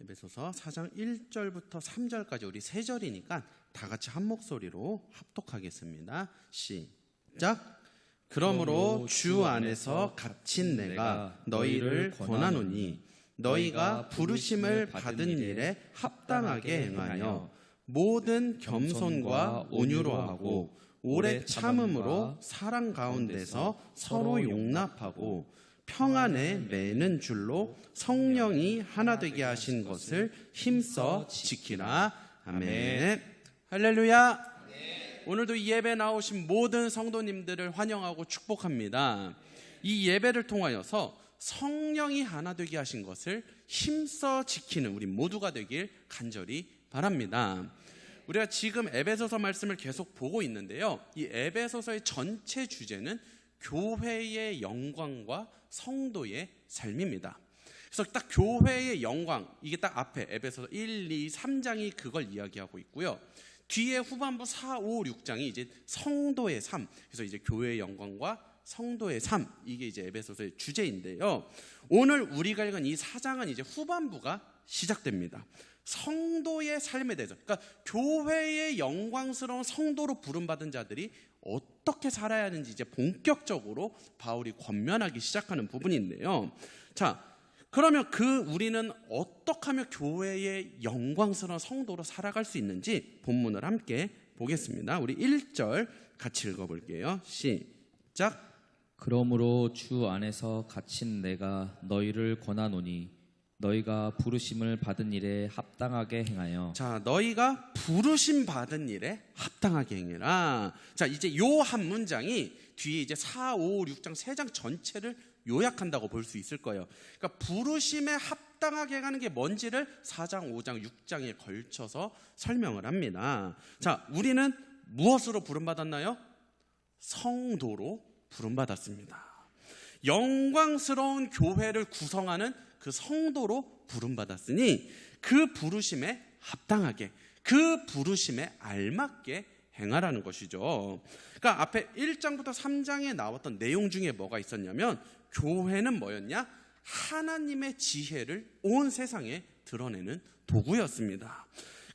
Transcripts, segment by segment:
에베소서 4장 1절부터 3절까지 우리 세 절이니까 다 같이 한 목소리로 합독하겠습니다. 시작. 그러므로 주 안에서 갇힌 내가 너희를 권하노니 너희가 부르심을 받은 일에 합당하게 행하여 모든 겸손과 온유로 하고 오래 참음으로 사랑 가운데서 서로 용납하고 평안에 매는 줄로 성령이 하나 되게 하신 것을 힘써 지키라. 아멘. 할렐루야. 오늘도 이 예배 나오신 모든 성도님들을 환영하고 축복합니다. 이 예배를 통하여서 성령이 하나 되게 하신 것을 힘써 지키는 우리 모두가 되길 간절히 바랍니다. 우리가 지금 에베소서 말씀을 계속 보고 있는데요, 이 에베소서의 전체 주제는 교회의 영광과 성도의 삶입니다. 그래서 딱 교회의 영광, 이게 딱 앞에 에베소서 1, 2, 3장이 그걸 이야기하고 있고요, 뒤에 후반부 4, 5, 6장이 이제 성도의 삶, 그래서 이제 교회의 영광과 성도의 삶, 이게 이제 에베소서의 주제인데요, 오늘 우리가 읽은 이 4장은 이제 후반부가 시작됩니다. 성도의 삶에 대해서, 그러니까 교회의 영광스러운 성도로 부름받은 자들이 어떻게 살아야 하는지 이제 본격적으로 바울이 권면하기 시작하는 부분인데요. 자, 그러면 우리는 어떻게 하면 교회의 영광스러운 성도로 살아갈 수 있는지 본문을 함께 보겠습니다. 우리 1절 같이 읽어볼게요. 시작. 그러므로 주 안에서 갇힌 내가 너희를 권하노니 너희가 부르심을 받은 일에 합당하게 행하여. 자, 너희가 부르심 받은 일에 합당하게 행해라. 자, 이제 요 한 문장이 뒤에 이제 4, 5, 6장 3장 전체를 요약한다고 볼 수 있을 거예요. 그러니까 부르심에 합당하게 행하는 게 뭔지를 4장, 5장, 6장에 걸쳐서 설명을 합니다. 자, 우리는 무엇으로 부름받았나요? 성도로 부름받았습니다. 영광스러운 교회를 구성하는 그 성도로 부름받았으니 그 부르심에 합당하게, 그 부르심에 알맞게 행하라는 것이죠. 그러니까 앞에 1장부터 3장에 나왔던 내용 중에 뭐가 있었냐면, 교회는 뭐였냐? 하나님의 지혜를 온 세상에 드러내는 도구였습니다.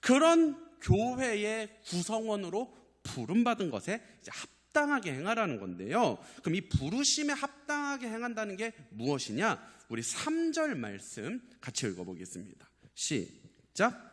그런 교회의 구성원으로 부름받은 것에 이제 합당하게 행하라는 건데요, 그럼 이 부르심에 합당하게 행한다는 게 무엇이냐? 우리 3절 말씀 같이 읽어보겠습니다. 시작.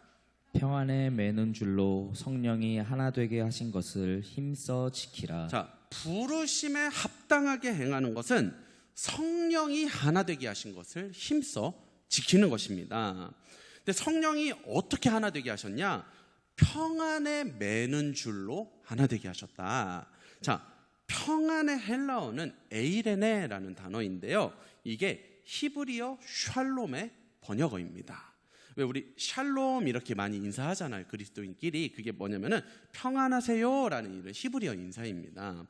평안에 매는 줄로 성령이 하나 되게 하신 것을 힘써 지키라. 자, 부르심에 합당하게 행하는 것은 성령이 하나 되게 하신 것을 힘써 지키는 것입니다. 근데 성령이 어떻게 하나 되게 하셨냐? 평안에 매는 줄로 하나 되게 하셨다. 자, 평안의 헬라어는 에이레네라는 단어인데요, 이게 히브리어 샬롬의 번역어입니다. 왜 우리 샬롬 이렇게 많이 인사하잖아요, 그리스도인끼리. 그게 뭐냐면은 평안하세요라는 이런 히브리어 인사입니다.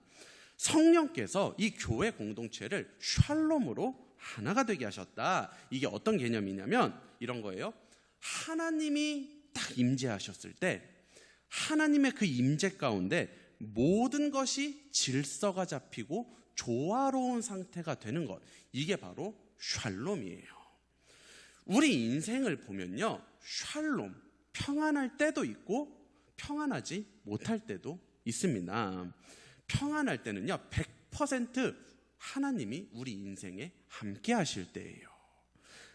성령께서 이 교회 공동체를 샬롬으로 하나가 되게 하셨다. 이게 어떤 개념이냐면 이런 거예요. 하나님이 딱 임재하셨을 때 하나님의 그 임재 가운데 모든 것이 질서가 잡히고 조화로운 상태가 되는 것, 이게 바로 샬롬이에요. 우리 인생을 보면요, 샬롬, 평안할 때도 있고 평안하지 못할 때도 있습니다. 평안할 때는요, 100% 하나님이 우리 인생에 함께 하실 때예요.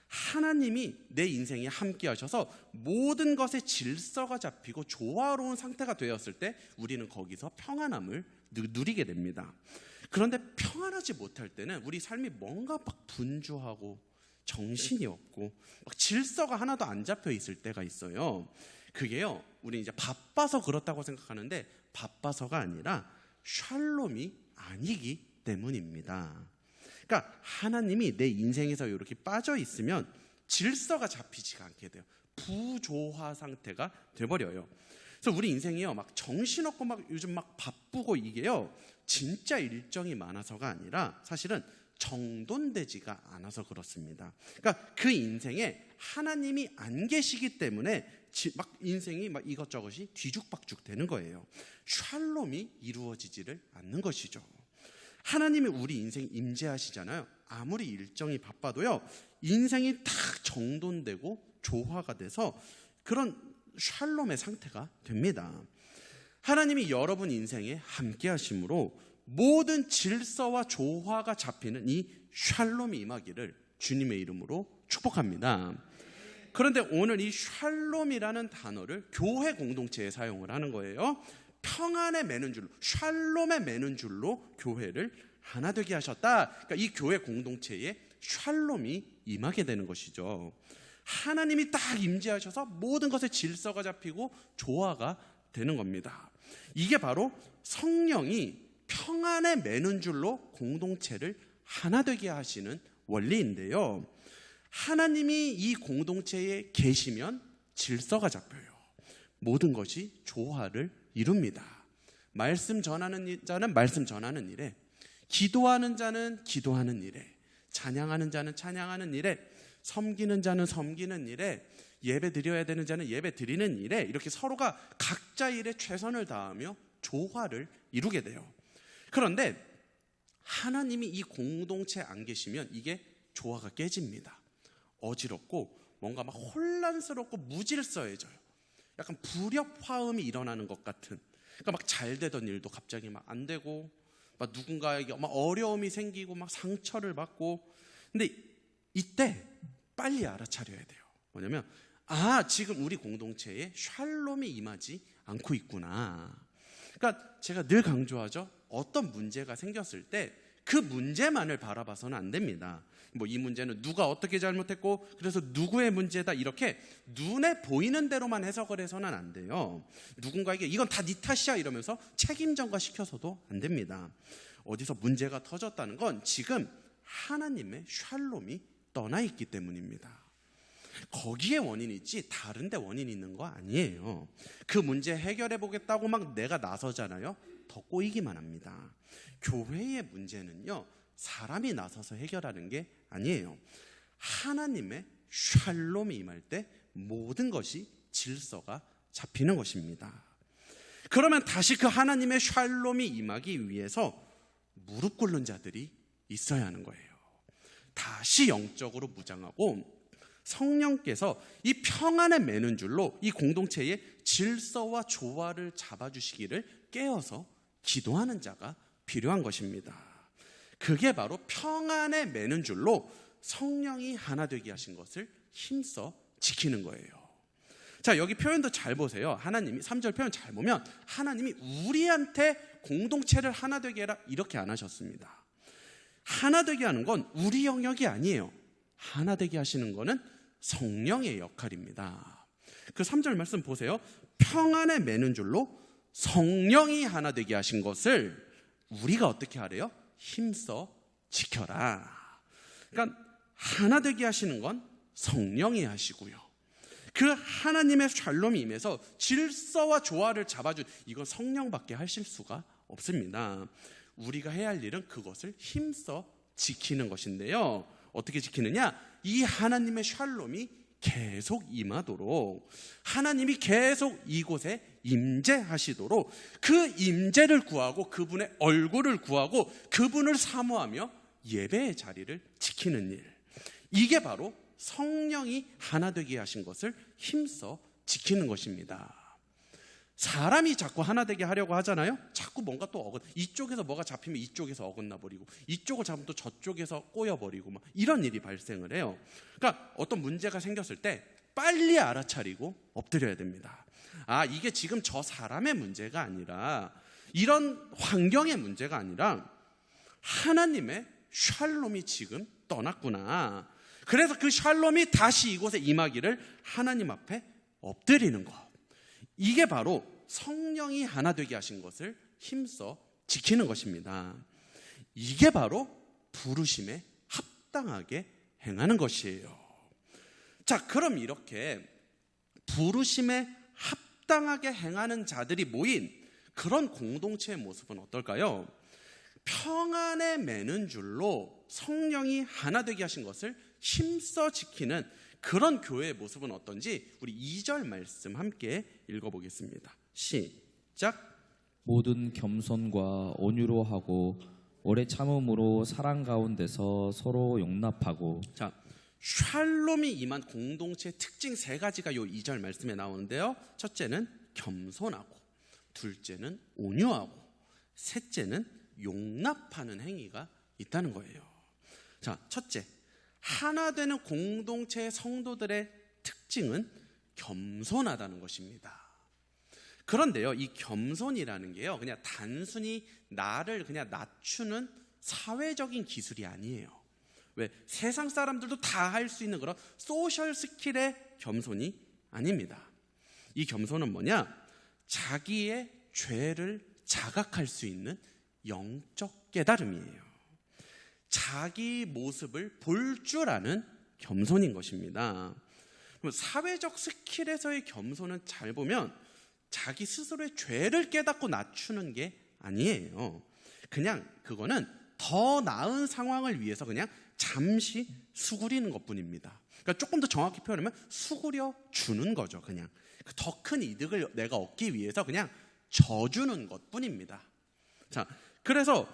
하나님이 내 인생에 함께 하셔서 모든 것에 질서가 잡히고 조화로운 상태가 되었을 때 우리는 거기서 평안함을 누리게 됩니다. 그런데 평안하지 못할 때는 우리 삶이 뭔가 막 분주하고 정신이 없고 막 질서가 하나도 안 잡혀 있을 때가 있어요. 그게요, 우리 이제 바빠서 그렇다고 생각하는데 바빠서가 아니라 샬롬이 아니기 때문입니다. 그러니까 하나님이 내 인생에서 이렇게 빠져 있으면 질서가 잡히지가 않게 돼요. 부조화 상태가 돼버려요. 그래서 우리 인생이요, 막 정신없고 막 요즘 막 바쁘고 이게요, 진짜 일정이 많아서가 아니라 사실은 정돈되지가 않아서 그렇습니다. 그러니까 그 인생에 하나님이 안 계시기 때문에 막 인생이 막 이것저것이 뒤죽박죽 되는 거예요. 샬롬이 이루어지지를 않는 것이죠. 하나님이 우리 인생 임재하시잖아요. 아무리 일정이 바빠도요, 인생이 딱 정돈되고 조화가 돼서 그런 샬롬의 상태가 됩니다. 하나님이 여러분 인생에 함께 하심으로 모든 질서와 조화가 잡히는 이 샬롬이 임하기를 주님의 이름으로 축복합니다. 그런데 오늘 이 샬롬이라는 단어를 교회 공동체에 사용을 하는 거예요. 평안에 매는 줄로, 샬롬에 매는 줄로 교회를 하나 되게 하셨다. 그러니까 이 교회 공동체에 샬롬이 임하게 되는 것이죠. 하나님이 딱 임재하셔서 모든 것에 질서가 잡히고 조화가 되는 겁니다. 이게 바로 성령이 평안에 매는 줄로 공동체를 하나 되게 하시는 원리인데요. 하나님이 이 공동체에 계시면 질서가 잡혀요. 모든 것이 조화를 이룹니다. 말씀 전하는 자는 말씀 전하는 일에, 기도하는 자는 기도하는 일에, 찬양하는 자는 찬양하는 일에, 섬기는 자는 섬기는 일에, 예배 드려야 되는 자는 예배 드리는 일에, 이렇게 서로가 각자 일에 최선을 다하며 조화를 이루게 돼요. 그런데 하나님이 이 공동체에 안 계시면 이게 조화가 깨집니다. 어지럽고 뭔가 막 혼란스럽고 무질서해져요. 약간 불협화음이 일어나는 것 같은. 그러니까 막 잘 되던 일도 갑자기 막 안 되고, 막 누군가에게 막 어려움이 생기고 막 상처를 받고. 근데 이때 빨리 알아차려야 돼요. 뭐냐면 지금 우리 공동체에 샬롬이 임하지 않고 있구나. 그러니까 제가 늘 강조하죠. 어떤 문제가 생겼을 때 그 문제만을 바라봐서는 안 됩니다. 뭐 이 문제는 누가 어떻게 잘못했고 그래서 누구의 문제다, 이렇게 눈에 보이는 대로만 해석을 해서는 안 돼요. 누군가에게 이건 다 네 탓이야 이러면서 책임 전가시켜서도 안 됩니다. 어디서 문제가 터졌다는 건 지금 하나님의 샬롬이 떠나 있기 때문입니다. 거기에 원인이 있지 다른 데 원인이 있는 거 아니에요. 그 문제 해결해 보겠다고 막 내가 나서잖아요. 더 꼬이기만 합니다. 교회의 문제는요, 사람이 나서서 해결하는 게 아니에요. 하나님의 샬롬이 임할 때 모든 것이 질서가 잡히는 것입니다. 그러면 다시 그 하나님의 샬롬이 임하기 위해서 무릎 꿇는 자들이 있어야 하는 거예요. 다시 영적으로 무장하고 성령께서 이 평안에 매는 줄로 이 공동체의 질서와 조화를 잡아주시기를 깨어서 기도하는 자가 필요한 것입니다. 그게 바로 평안에 매는 줄로 성령이 하나 되게 하신 것을 힘써 지키는 거예요. 자, 여기 표현도 잘 보세요. 하나님이 3절 표현 잘 보면 하나님이 우리한테 공동체를 하나 되게 해라 이렇게 안 하셨습니다. 하나 되게 하는 건 우리 영역이 아니에요. 하나 되게 하시는 거는 성령의 역할입니다. 그 3절 말씀 보세요. 평안에 매는 줄로 성령이 하나 되게 하신 것을 우리가 어떻게 하래요? 힘써 지켜라. 그러니까 하나 되게 하시는 건 성령이 하시고요. 그 하나님의 샬롬이 임해서 질서와 조화를 잡아준, 이건 성령밖에 하실 수가 없습니다. 우리가 해야 할 일은 그것을 힘써 지키는 것인데요. 어떻게 지키느냐? 이 하나님의 샬롬이 계속 임하도록, 하나님이 계속 이곳에 임재하시도록 그 임재를 구하고 그분의 얼굴을 구하고 그분을 사모하며 예배의 자리를 지키는 일, 이게 바로 성령이 하나 되게 하신 것을 힘써 지키는 것입니다. 사람이 자꾸 하나 되게 하려고 하잖아요. 자꾸 뭔가 또 이쪽에서 뭐가 잡히면 이쪽에서 어긋나 버리고, 이쪽을 잡으면 또 저쪽에서 꼬여 버리고, 막 이런 일이 발생을 해요. 그러니까 어떤 문제가 생겼을 때 빨리 알아차리고 엎드려야 됩니다. 이게 지금 저 사람의 문제가 아니라, 이런 환경의 문제가 아니라 하나님의 샬롬이 지금 떠났구나. 그래서 그 샬롬이 다시 이곳에 임하기를 하나님 앞에 엎드리는 것, 이게 바로 성령이 하나 되게 하신 것을 힘써 지키는 것입니다. 이게 바로 부르심에 합당하게 행하는 것이에요. 자, 그럼 이렇게 부르심에 합당하게 행하는 자들이 모인 그런 공동체의 모습은 어떨까요? 평안에 매는 줄로 성령이 하나 되게 하신 것을 힘써 지키는 그런 교회의 모습은 어떤지 우리 2절 말씀 함께 읽어보겠습니다. 시작. 모든 겸손과 온유로 하고 오래 참음으로 사랑 가운데서 서로 용납하고. 자, 샬롬이 임한 공동체의 특징 세 가지가 요 2절 말씀에 나오는데요. 첫째는 겸손하고, 둘째는 온유하고, 셋째는 용납하는 행위가 있다는 거예요. 자, 첫째, 하나 되는 공동체의 성도들의 특징은 겸손하다는 것입니다. 그런데요, 이 겸손이라는 게요, 그냥 단순히 나를 그냥 낮추는 사회적인 기술이 아니에요. 왜? 세상 사람들도 다 할 수 있는 그런 소셜 스킬의 겸손이 아닙니다. 이 겸손은 뭐냐? 자기의 죄를 자각할 수 있는 영적 깨달음이에요. 자기 모습을 볼 줄 아는 겸손인 것입니다. 사회적 스킬에서의 겸손은 잘 보면 자기 스스로의 죄를 깨닫고 낮추는 게 아니에요. 그냥 그거는 더 나은 상황을 위해서 그냥 잠시 수그리는 것뿐입니다. 그러니까 조금 더 정확히 표현하면 수그려 주는 거죠. 그냥 더 큰 이득을 내가 얻기 위해서 그냥 져주는 것뿐입니다. 자, 그래서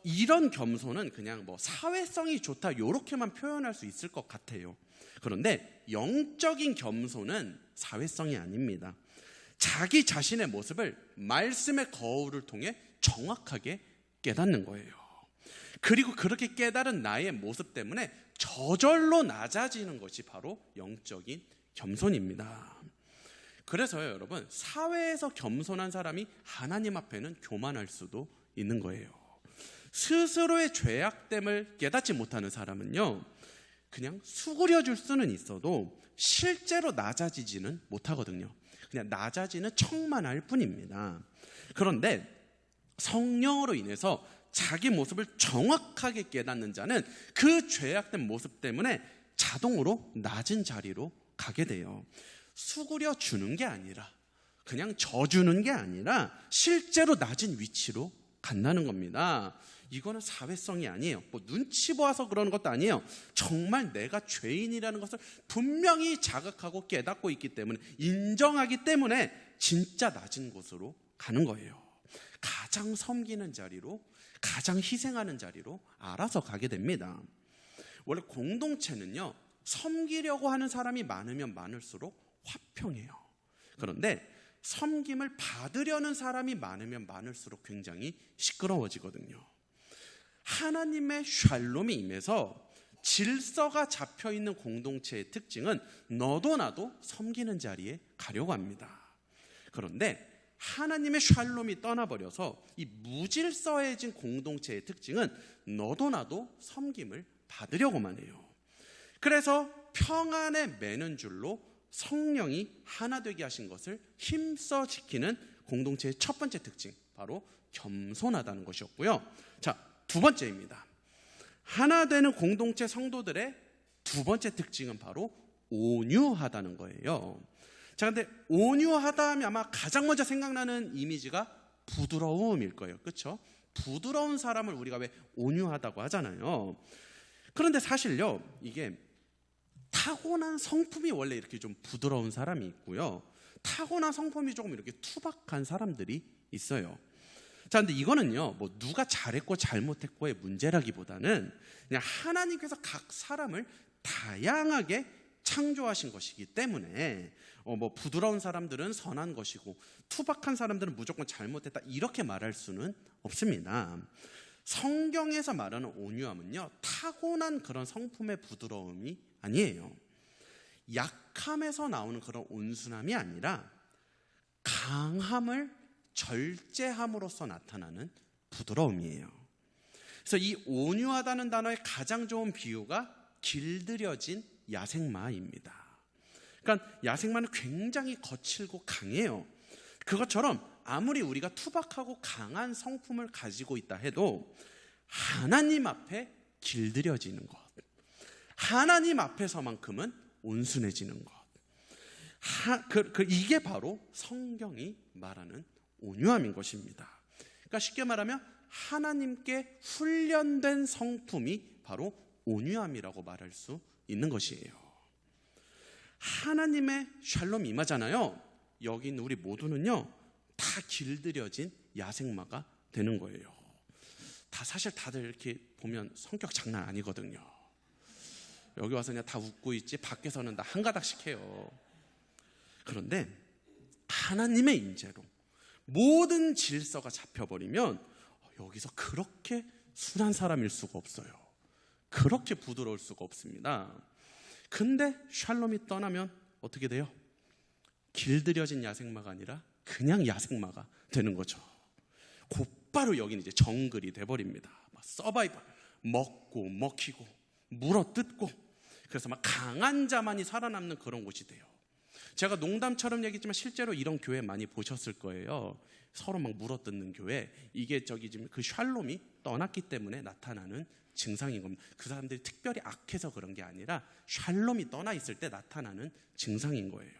이런 겸손은 그냥 뭐 사회성이 좋다 이렇게만 표현할 수 있을 것 같아요. 그런데 영적인 겸손은 사회성이 아닙니다. 자기 자신의 모습을 말씀의 거울을 통해 정확하게 깨닫는 거예요. 그리고 그렇게 깨달은 나의 모습 때문에 저절로 낮아지는 것이 바로 영적인 겸손입니다. 그래서요, 여러분, 사회에서 겸손한 사람이 하나님 앞에는 교만할 수도 있는 거예요. 스스로의 죄악됨을 깨닫지 못하는 사람은요, 그냥 수그려줄 수는 있어도 실제로 낮아지지는 못하거든요. 그냥 낮아지는 척만 할 뿐입니다. 그런데 성령으로 인해서 자기 모습을 정확하게 깨닫는 자는 그 죄악된 모습 때문에 자동으로 낮은 자리로 가게 돼요. 수그려 주는 게 아니라, 그냥 져주는 게 아니라 실제로 낮은 위치로 간다는 겁니다. 이거는 사회성이 아니에요. 뭐 눈치 보아서 그러는 것도 아니에요. 정말 내가 죄인이라는 것을 분명히 자각하고 깨닫고 있기 때문에, 인정하기 때문에 진짜 낮은 곳으로 가는 거예요. 가장 섬기는 자리로, 가장 희생하는 자리로 알아서 가게 됩니다. 원래 공동체는요, 섬기려고 하는 사람이 많으면 많을수록 화평해요. 그런데 섬김을 받으려는 사람이 많으면 많을수록 굉장히 시끄러워지거든요. 하나님의 샬롬이 임해서 질서가 잡혀있는 공동체의 특징은 너도 나도 섬기는 자리에 가려고 합니다. 그런데 하나님의 샬롬이 떠나버려서 이 무질서해진 공동체의 특징은 너도 나도 섬김을 받으려고만 해요. 그래서 평안에 매는 줄로 성령이 하나 되게 하신 것을 힘써 지키는 공동체의 첫 번째 특징, 바로 겸손하다는 것이었고요. 자, 두 번째입니다. 하나 되는 공동체 성도들의 두 번째 특징은 바로 온유하다는 거예요. 자, 근데 온유하다 하면 아마 가장 먼저 생각나는 이미지가 부드러움일 거예요. 그렇죠? 부드러운 사람을 우리가 왜 온유하다고 하잖아요. 그런데 사실요, 이게 타고난 성품이 원래 이렇게 좀 부드러운 사람이 있고요, 타고난 성품이 조금 이렇게 투박한 사람들이 있어요. 자, 근데 이거는요, 뭐 누가 잘했고 잘못했고의 문제라기보다는 그냥 하나님께서 각 사람을 다양하게 창조하신 것이기 때문에 뭐 부드러운 사람들은 선한 것이고 투박한 사람들은 무조건 잘못했다 이렇게 말할 수는 없습니다. 성경에서 말하는 온유함은요, 타고난 그런 성품의 부드러움이 아니에요. 약함에서 나오는 그런 온순함이 아니라 강함을 절제함으로써 나타나는 부드러움이에요. 그래서 이 온유하다는 단어의 가장 좋은 비유가 길들여진 야생마입니다. 그러니까 야생마는 굉장히 거칠고 강해요. 그것처럼 아무리 우리가 투박하고 강한 성품을 가지고 있다 해도 하나님 앞에 길들여지는 것, 하나님 앞에서만큼은 온순해지는 것, 이게 바로 성경이 말하는 온유함인 것입니다. 그러니까 쉽게 말하면 하나님께 훈련된 성품이 바로 온유함이라고 말할 수 있는 것이에요. 하나님의 샬롬이 임하잖아요. 여기 있는 우리 모두는요, 다 길들여진 야생마가 되는 거예요. 사실 다들 이렇게 보면 성격 장난 아니거든요. 여기 와서 그냥 다 웃고 있지 밖에서는 다 한 가닥씩 해요. 그런데 하나님의 임재로 모든 질서가 잡혀버리면 여기서 그렇게 순한 사람일 수가 없어요. 그렇게 부드러울 수가 없습니다. 근데 샬롬이 떠나면 어떻게 돼요? 길들여진 야생마가 아니라 그냥 야생마가 되는 거죠. 곧바로 여기는 이제 정글이 돼버립니다. 서바이벌, 먹고 먹히고 물어뜯고, 그래서 막 강한 자만이 살아남는 그런 곳이 돼요. 제가 농담처럼 얘기했지만 실제로 이런 교회 많이 보셨을 거예요. 서로 막 물어뜯는 교회. 이게 지금 그 샬롬이 떠났기 때문에 나타나는 증상인 겁니다. 그 사람들이 특별히 악해서 그런 게 아니라 샬롬이 떠나 있을 때 나타나는 증상인 거예요.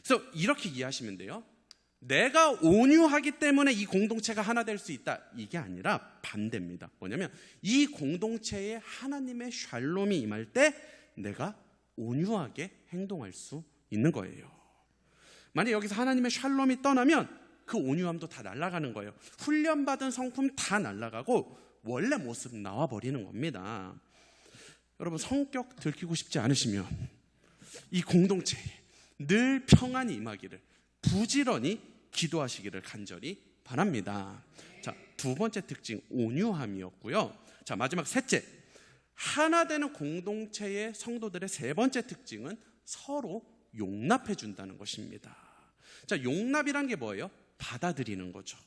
그래서 이렇게 이해하시면 돼요. 내가 온유하기 때문에 이 공동체가 하나 될 수 있다, 이게 아니라 반대입니다. 뭐냐면 이 공동체에 하나님의 샬롬이 임할 때 내가 온유하게 행동할 수 있는 거예요. 만약 여기서 하나님의 샬롬이 떠나면 그 온유함도 다 날아가는 거예요. 훈련받은 성품 다 날아가고 원래 모습 나와버리는 겁니다. 여러분, 성격 들키고 싶지 않으시면 이 공동체에 늘 평안이 임하기를 부지런히 기도하시기를 간절히 바랍니다. 자, 두 번째 특징 온유함이었고요. 자, 마지막 셋째, 하나 되는 공동체의 성도들의 세 번째 특징은 서로 용납해 준다는 것입니다. 자, 용납이란 게 뭐예요? 받아들이는 거죠.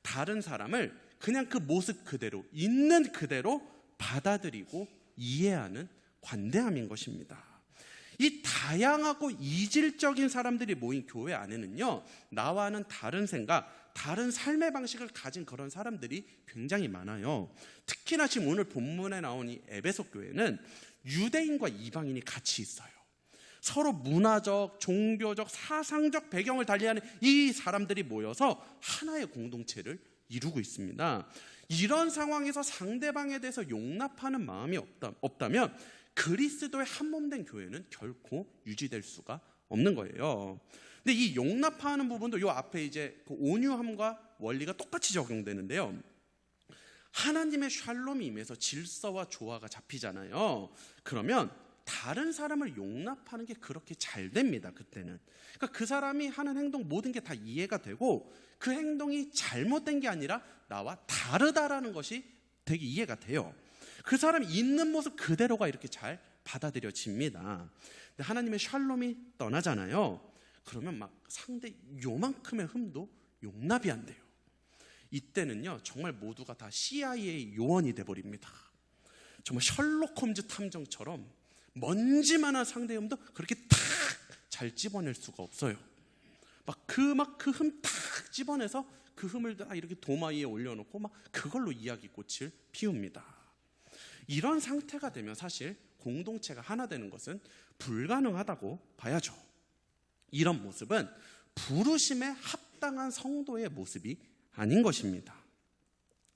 다른 사람을 그냥 그 모습 그대로, 있는 그대로 받아들이고 이해하는 관대함인 것입니다. 이 다양하고 이질적인 사람들이 모인 교회 안에는요, 나와는 다른 생각, 다른 삶의 방식을 가진 그런 사람들이 굉장히 많아요. 특히나 지금 오늘 본문에 나온 이 에베소 교회는 유대인과 이방인이 같이 있어요. 서로 문화적, 종교적, 사상적 배경을 달리하는 이 사람들이 모여서 하나의 공동체를 이루고 있습니다. 이런 상황에서 상대방에 대해서 용납하는 마음이 없다면 그리스도의 한몸된 교회는 결코 유지될 수가 없는 거예요. 근데 이 용납하는 부분도 요 앞에 이제 그 온유함과 원리가 똑같이 적용되는데요. 하나님의 샬롬이 임해서 질서와 조화가 잡히잖아요. 그러면 다른 사람을 용납하는 게 그렇게 잘 됩니다. 그때는. 그러니까 그 사람이 하는 행동 모든 게 다 이해가 되고 그 행동이 잘못된 게 아니라 나와 다르다라는 것이 되게 이해가 돼요. 그 사람이 있는 모습 그대로가 이렇게 잘 받아들여집니다. 근데 하나님의 샬롬이 떠나잖아요. 그러면 막 상대 요만큼의 흠도 용납이 안 돼요. 이때는요, 정말 모두가 다 CIA 요원이 돼버립니다. 정말 셜록 홈즈 탐정처럼 먼지만한 상대의 흠도 그렇게 탁 잘 집어낼 수가 없어요. 막 그 흠 탁 집어내서 그 흠을 다 이렇게 도마 위에 올려놓고 막 그걸로 이야기꽃을 피웁니다. 이런 상태가 되면 사실 공동체가 하나 되는 것은 불가능하다고 봐야죠. 이런 모습은 부르심에 합당한 성도의 모습이 아닌 것입니다.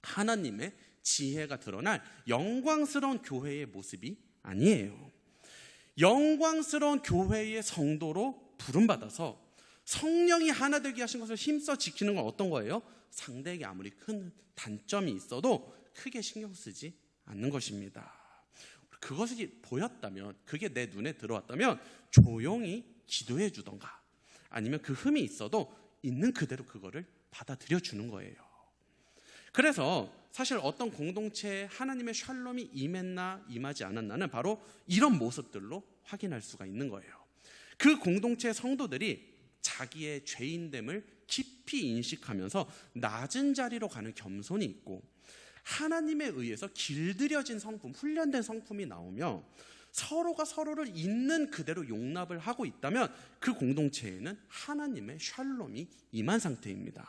하나님의 지혜가 드러날 영광스러운 교회의 모습이 아니에요. 영광스러운 교회의 성도로 부름받아서 성령이 하나 되게 하신 것을 힘써 지키는 건 어떤 거예요? 상대에게 아무리 큰 단점이 있어도 크게 신경 쓰지 않는 것입니다. 그것이 보였다면, 그게 내 눈에 들어왔다면 조용히 기도해 주던가 아니면 그 흠이 있어도 있는 그대로 그거를 받아들여 주는 거예요. 그래서 사실 어떤 공동체에 하나님의 샬롬이 임했나 임하지 않았나는 바로 이런 모습들로 확인할 수가 있는 거예요. 그 공동체의 성도들이 자기의 죄인됨을 깊이 인식하면서 낮은 자리로 가는 겸손이 있고, 하나님에 의해서 길들여진 성품, 훈련된 성품이 나오며 서로가 서로를 있는 그대로 용납을 하고 있다면 그 공동체에는 하나님의 샬롬이 임한 상태입니다.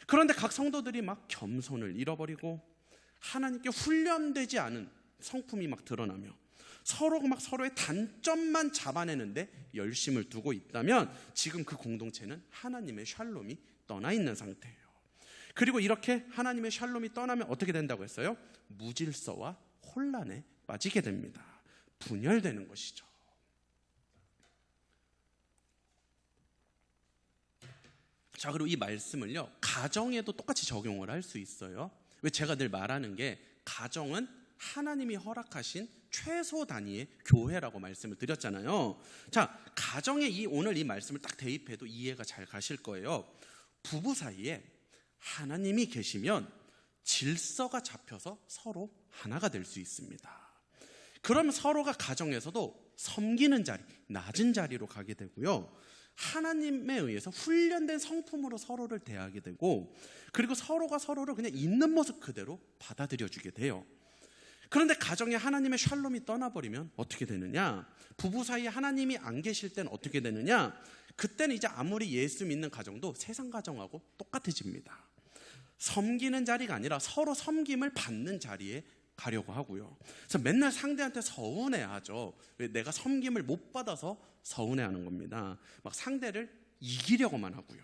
그런데 각 성도들이 막 겸손을 잃어버리고 하나님께 훈련되지 않은 성품이 막 드러나며 서로가 막 서로의 단점만 잡아내는데 열심을 두고 있다면 지금 그 공동체는 하나님의 샬롬이 떠나 있는 상태예요. 그리고 이렇게 하나님의 샬롬이 떠나면 어떻게 된다고 했어요? 무질서와 혼란에 빠지게 됩니다. 분열되는 것이죠. 자, 그리고 이 말씀을요, 가정에도 똑같이 적용을 할 수 있어요. 왜 제가 늘 말하는 게 가정은 하나님이 허락하신 최소 단위의 교회라고 말씀을 드렸잖아요. 자, 가정에 오늘 이 말씀을 딱 대입해도 이해가 잘 가실 거예요. 부부 사이에 하나님이 계시면 질서가 잡혀서 서로 하나가 될 수 있습니다. 그러면 서로가 가정에서도 섬기는 자리, 낮은 자리로 가게 되고요. 하나님에 의해서 훈련된 성품으로 서로를 대하게 되고, 그리고 서로가 서로를 그냥 있는 모습 그대로 받아들여주게 돼요. 그런데 가정에 하나님의 샬롬이 떠나버리면 어떻게 되느냐? 부부 사이에 하나님이 안 계실 때는 어떻게 되느냐? 그때는 이제 아무리 예수 믿는 가정도 세상 가정하고 똑같아집니다. 섬기는 자리가 아니라 서로 섬김을 받는 자리에 가려고 하고요. 그래서 맨날 상대한테 서운해하죠. 왜? 내가 섬김을 못 받아서 서운해하는 겁니다. 막 상대를 이기려고만 하고요.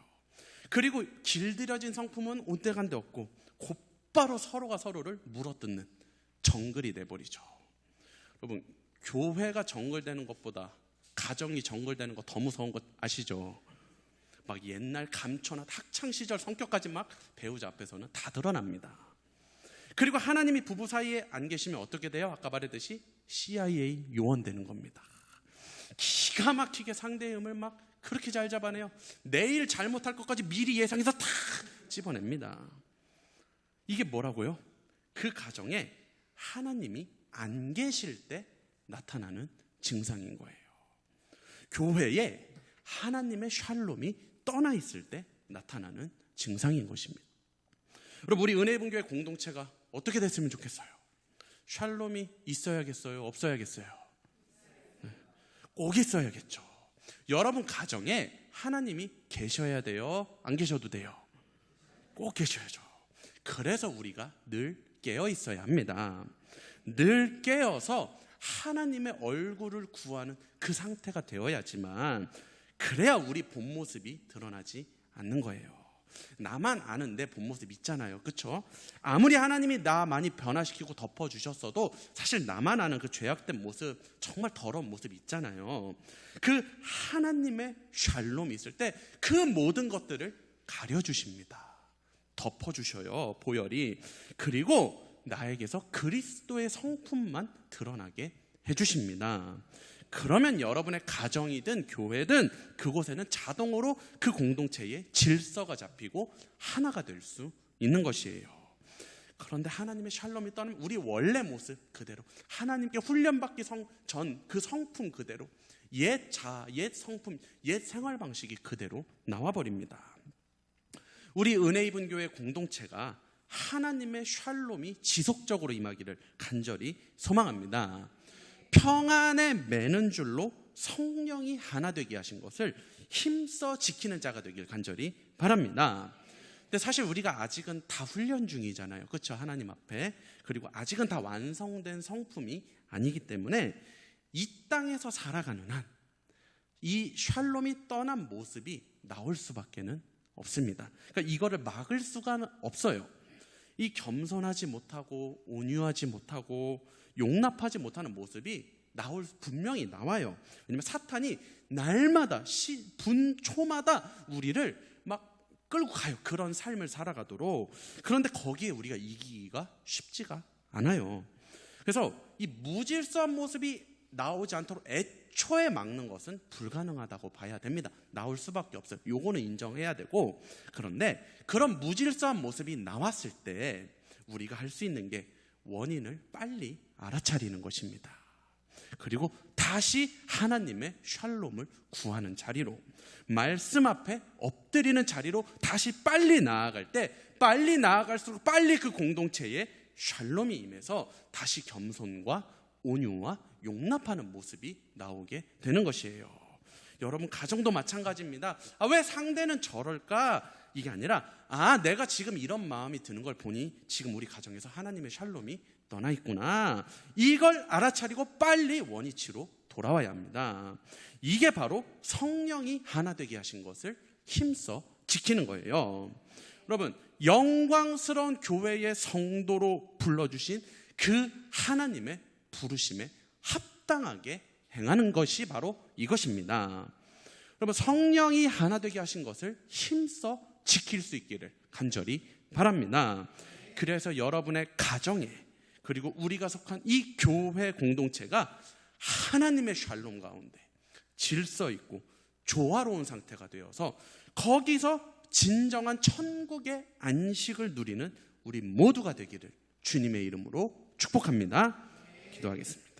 그리고 길들여진 성품은 온데간데 없고 곧바로 서로가 서로를 물어뜯는 정글이 돼버리죠. 여러분, 교회가 정글되는 것보다 가정이 정글되는 거 더 무서운 거 아시죠? 막 옛날 감초나 학창시절 성격까지 막 배우자 앞에서는 다 드러납니다. 그리고 하나님이 부부 사이에 안 계시면 어떻게 돼요? 아까 말했듯이 CIA 요원 되는 겁니다. 기가 막히게 상대의 음을 막 그렇게 잘 잡아내요. 내일 잘못할 것까지 미리 예상해서 다 집어냅니다. 이게 뭐라고요? 그 가정에 하나님이 안 계실 때 나타나는 증상인 거예요. 교회에 하나님의 샬롬이 떠나 있을 때 나타나는 증상인 것입니다. 여러분, 우리 은혜분교회 공동체가 어떻게 됐으면 좋겠어요? 샬롬이 있어야겠어요? 없어야겠어요? 꼭 있어야겠죠. 여러분 가정에 하나님이 계셔야 돼요? 안 계셔도 돼요? 꼭 계셔야죠. 그래서 우리가 늘 깨어 있어야 합니다. 늘 깨어서 하나님의 얼굴을 구하는 그 상태가 되어야지만, 그래야 우리 본 모습이 드러나지 않는 거예요. 나만 아는 내 본 모습 있잖아요. 그렇죠? 아무리 하나님이 나 많이 변화시키고 덮어주셨어도 사실 나만 아는 그 죄악된 모습, 정말 더러운 모습 있잖아요. 그 하나님의 샬롬이 있을 때 그 모든 것들을 가려주십니다. 덮어주셔요, 보혈이. 그리고 나에게서 그리스도의 성품만 드러나게 해주십니다. 그러면 여러분의 가정이든 교회든 그곳에는 자동으로 그 공동체의 질서가 잡히고 하나가 될 수 있는 것이에요. 그런데 하나님의 샬롬이 떠나면 우리 원래 모습 그대로, 하나님께 훈련받기 전 그 성품 그대로, 옛 성품, 옛 생활 방식이 그대로 나와버립니다. 우리 은혜 입은 교회 공동체가 하나님의 샬롬이 지속적으로 임하기를 간절히 소망합니다. 평안에 매는 줄로 성령이 하나 되게 하신 것을 힘써 지키는 자가 되길 간절히 바랍니다. 근데 사실 우리가 아직은 다 훈련 중이잖아요. 그렇죠? 하나님 앞에. 그리고 아직은 다 완성된 성품이 아니기 때문에 이 땅에서 살아가는 한 이 샬롬이 떠난 모습이 나올 수밖에는 없습니다. 그러니까 이거를 막을 수가 없어요. 이 겸손하지 못하고 온유하지 못하고 용납하지 못하는 모습이 분명히 나와요. 왜냐하면 사탄이 날마다 분초마다 우리를 막 끌고 가요. 그런 삶을 살아가도록. 그런데 거기에 우리가 이기기가 쉽지가 않아요. 그래서 이 무질서한 모습이 나오지 않도록 애초에 막는 것은 불가능하다고 봐야 됩니다. 나올 수밖에 없어요. 요거는 인정해야 되고, 그런데 그런 무질서한 모습이 나왔을 때 우리가 할 수 있는 게 원인을 빨리 알아차리는 것입니다. 그리고 다시 하나님의 샬롬을 구하는 자리로, 말씀 앞에 엎드리는 자리로 다시 빨리 나아갈 때, 빨리 나아갈수록 빨리 그 공동체에 샬롬이 임해서 다시 겸손과 온유와 용납하는 모습이 나오게 되는 것이에요. 여러분 가정도 마찬가지입니다. 왜 상대는 저럴까? 이게 아니라 내가 지금 이런 마음이 드는 걸 보니 지금 우리 가정에서 하나님의 샬롬이 떠나 있구나. 이걸 알아차리고 빨리 원위치로 돌아와야 합니다. 이게 바로 성령이 하나 되게 하신 것을 힘써 지키는 거예요. 여러분, 영광스러운 교회의 성도로 불러주신 그 하나님의 부르심에 합당하게 행하는 것이 바로 이것입니다. 여러분, 성령이 하나 되게 하신 것을 힘써 지킬 수 있기를 간절히 바랍니다. 그래서 여러분의 가정에, 그리고 우리가 속한 이 교회 공동체가 하나님의 샬롬 가운데 질서 있고 조화로운 상태가 되어서 거기서 진정한 천국의 안식을 누리는 우리 모두가 되기를 주님의 이름으로 축복합니다. 기도하겠습니다.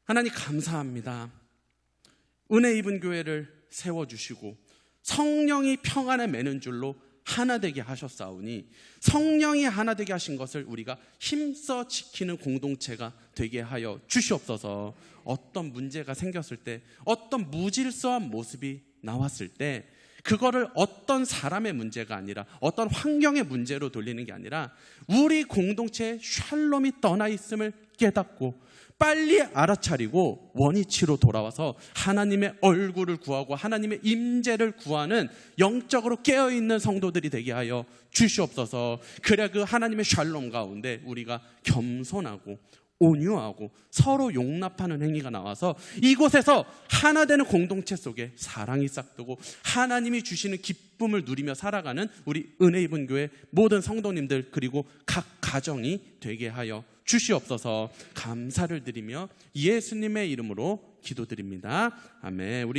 하나님 감사합니다. 은혜 입은 교회를 세워주시고 성령이 평안에 매는 줄로 하나 되게 하셨사오니 성령이 하나 되게 하신 것을 우리가 힘써 지키는 공동체가 되게 하여 주시옵소서. 어떤 문제가 생겼을 때, 어떤 무질서한 모습이 나왔을 때 그거를 어떤 사람의 문제가 아니라 어떤 환경의 문제로 돌리는 게 아니라 우리 공동체에 샬롬이 떠나 있음을 깨닫고 빨리 알아차리고 원위치로 돌아와서 하나님의 얼굴을 구하고 하나님의 임재를 구하는 영적으로 깨어있는 성도들이 되게 하여 주시옵소서. 그래 그 하나님의 샬롬 가운데 우리가 겸손하고 온유하고 서로 용납하는 행위가 나와서 이곳에서 하나 되는 공동체 속에 사랑이 싹트고 하나님이 주시는 기쁨을 누리며 살아가는 우리 은혜 입은 교회 모든 성도님들 그리고 각 가정이 되게 하여 주시옵소서. 감사를 드리며 예수님의 이름으로 기도드립니다. 아멘. 우리